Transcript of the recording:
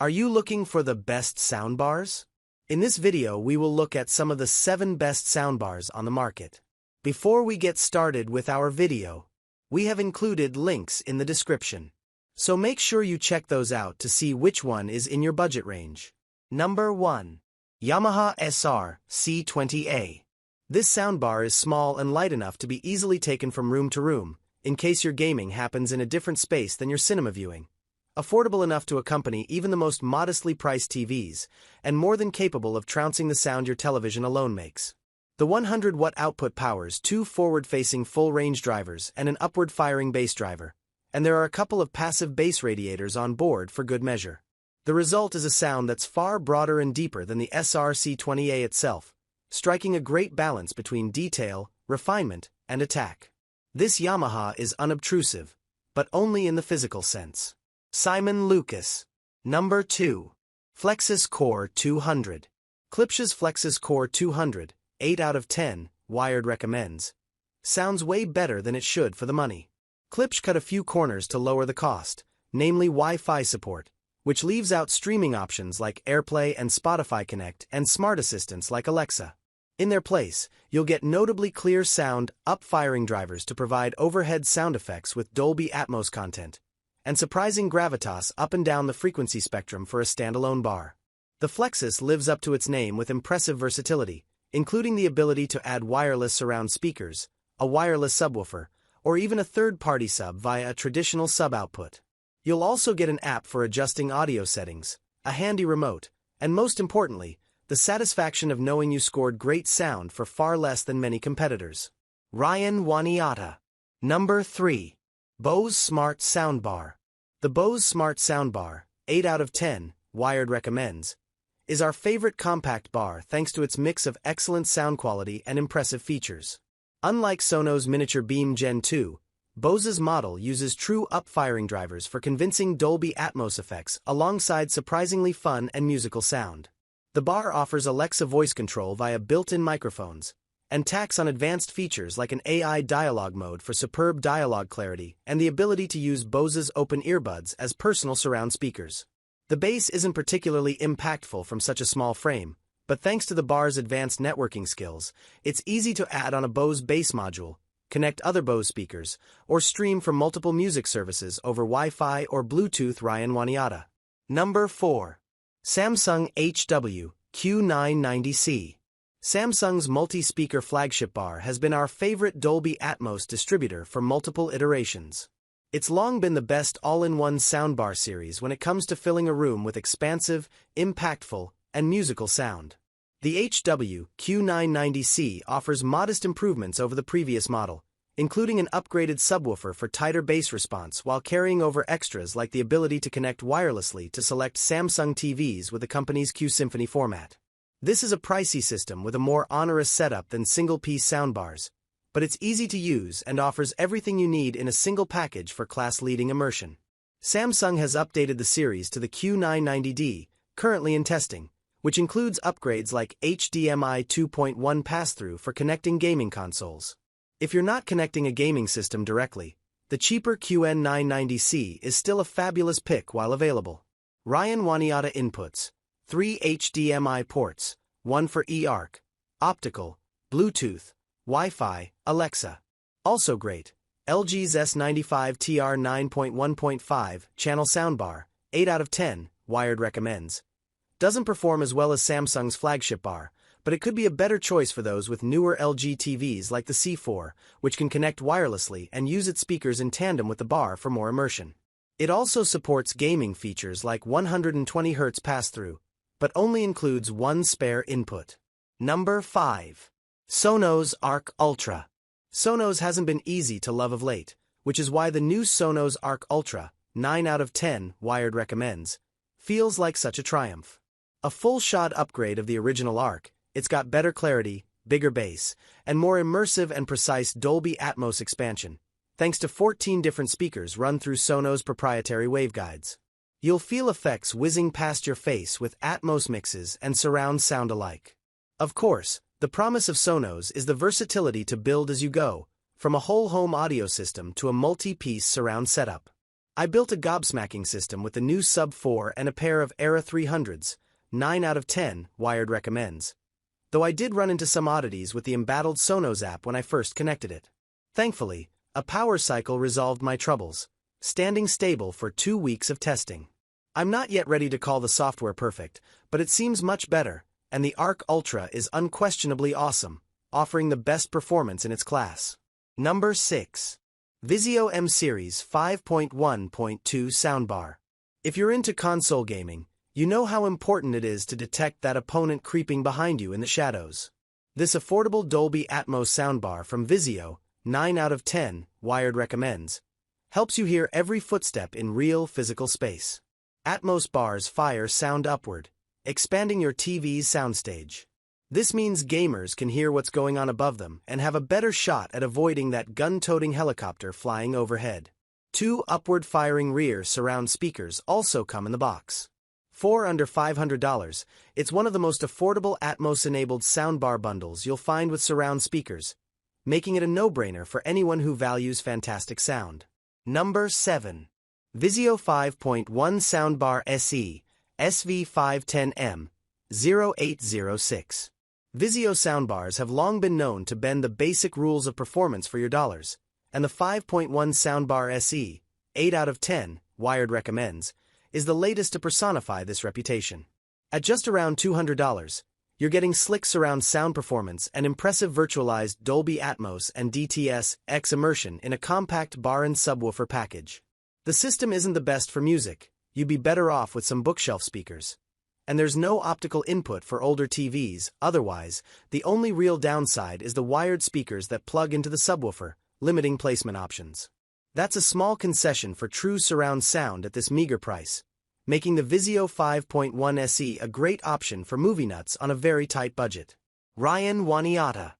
Are you looking for the best soundbars? In this video, we will look at some of the 7 best soundbars on the market. Before we get started with our video, we have included links in the description. So make sure you check those out to see which one is in your budget range. Number 1. Yamaha SR C20A. This soundbar is small and light enough to be easily taken from room to room, in case your gaming happens in a different space than your cinema viewing. Affordable enough to accompany even the most modestly priced TVs, and more than capable of trouncing the sound your television alone makes. The 100-watt output powers 2 forward-facing full-range drivers and an upward-firing bass driver, and there are a couple of passive bass radiators on board for good measure. The result is a sound that's far broader and deeper than the SR-C20A itself, striking a great balance between detail, refinement, and attack. This Yamaha is unobtrusive, but only in the physical sense. Simon Lucas. Number 2. Flexus Core 200. Klipsch's Flexus Core 200, 8 out of 10, Wired recommends. Sounds way better than it should for the money. Klipsch cut a few corners to lower the cost, namely Wi-Fi support, which leaves out streaming options like AirPlay and Spotify Connect and smart assistants like Alexa. In their place, you'll get notably clear sound, up-firing drivers to provide overhead sound effects with Dolby Atmos content, and surprising gravitas up and down the frequency spectrum for a standalone bar. The Flexus lives up to its name with impressive versatility, including the ability to add wireless surround speakers, a wireless subwoofer, or even a third-party sub via a traditional sub output. You'll also get an app for adjusting audio settings, a handy remote, and most importantly, the satisfaction of knowing you scored great sound for far less than many competitors. Ryan Waniata. Number 3. Bose Smart Soundbar. The Bose Smart Soundbar, 8 out of 10, Wired recommends, is our favorite compact bar thanks to its mix of excellent sound quality and impressive features. Unlike Sonos Miniature Beam Gen 2, Bose's model uses true up-firing drivers for convincing Dolby Atmos effects alongside surprisingly fun and musical sound. The bar offers Alexa voice control via built-in microphones, and tacks on advanced features like an AI dialogue mode for superb dialogue clarity and the ability to use Bose's open earbuds as personal surround speakers. The bass isn't particularly impactful from such a small frame, but thanks to the bar's advanced networking skills, it's easy to add on a Bose bass module, connect other Bose speakers, or stream from multiple music services over Wi-Fi or Bluetooth. Ryan Waniata. Number 4. Samsung HW Q990C. Samsung's multi-speaker flagship bar has been our favorite Dolby Atmos distributor for multiple iterations. It's long been the best all-in-one soundbar series when it comes to filling a room with expansive, impactful, and musical sound. The HW Q990C offers modest improvements over the previous model, including an upgraded subwoofer for tighter bass response while carrying over extras like the ability to connect wirelessly to select Samsung TVs with the company's Q Symphony format. This is a pricey system with a more onerous setup than single-piece soundbars, but it's easy to use and offers everything you need in a single package for class-leading immersion. Samsung has updated the series to the Q990D, currently in testing, which includes upgrades like HDMI 2.1 pass-through for connecting gaming consoles. If you're not connecting a gaming system directly, the cheaper QN990C is still a fabulous pick while available. Ryan Waniata inputs: 3 HDMI ports, 1 for eARC, optical, Bluetooth, Wi-Fi, Alexa. Also great, LG's S95TR 9.1.5 channel soundbar, 8 out of 10, Wired recommends. Doesn't perform as well as Samsung's flagship bar, but it could be a better choice for those with newer LG TVs like the C4, which can connect wirelessly and use its speakers in tandem with the bar for more immersion. It also supports gaming features like 120Hz pass-through, but only includes 1 spare input. Number 5. Sonos Arc Ultra. Sonos hasn't been easy to love of late, which is why the new Sonos Arc Ultra, 9 out of 10, Wired recommends, feels like such a triumph. A full-shot upgrade of the original Arc, it's got better clarity, bigger bass, and more immersive and precise Dolby Atmos expansion, thanks to 14 different speakers run through Sonos' proprietary waveguides. You'll feel effects whizzing past your face with Atmos mixes and surround sound alike. Of course, the promise of Sonos is the versatility to build as you go, from a whole home audio system to a multi-piece surround setup. I built a gobsmacking system with the new Sub 4 and a pair of Era 300s, 9 out of 10, Wired recommends. Though I did run into some oddities with the embattled Sonos app when I first connected it. Thankfully, a power cycle resolved my troubles, standing stable for 2 weeks of testing. I'm not yet ready to call the software perfect, but it seems much better, and the Arc Ultra is unquestionably awesome, offering the best performance in its class. Number 6. Vizio M-Series 5.1.2 Soundbar. If you're into console gaming, you know how important it is to detect that opponent creeping behind you in the shadows. This affordable Dolby Atmos soundbar from Vizio, 9 out of 10, Wired recommends, helps you hear every footstep in real physical space. Atmos bars fire sound upward, expanding your TV's soundstage. This means gamers can hear what's going on above them and have a better shot at avoiding that gun-toting helicopter flying overhead. 2 upward-firing rear surround speakers also come in the box. For under $500, it's one of the most affordable Atmos-enabled soundbar bundles you'll find with surround speakers, making it a no-brainer for anyone who values fantastic sound. Number 7. Vizio 5.1 Soundbar SE, SV510M, 0806. Vizio soundbars have long been known to bend the basic rules of performance for your dollars, and the 5.1 Soundbar SE, 8 out of 10, Wired recommends, is the latest to personify this reputation. At just around $200, you're getting slick surround sound performance and impressive virtualized Dolby Atmos and DTS-X immersion in a compact bar and subwoofer package. The system isn't the best for music, you'd be better off with some bookshelf speakers. And there's no optical input for older TVs, otherwise, the only real downside is the wired speakers that plug into the subwoofer, limiting placement options. That's a small concession for true surround sound at this meager price, making the Vizio 5.1 SE a great option for movie nuts on a very tight budget. Ryan Waniata.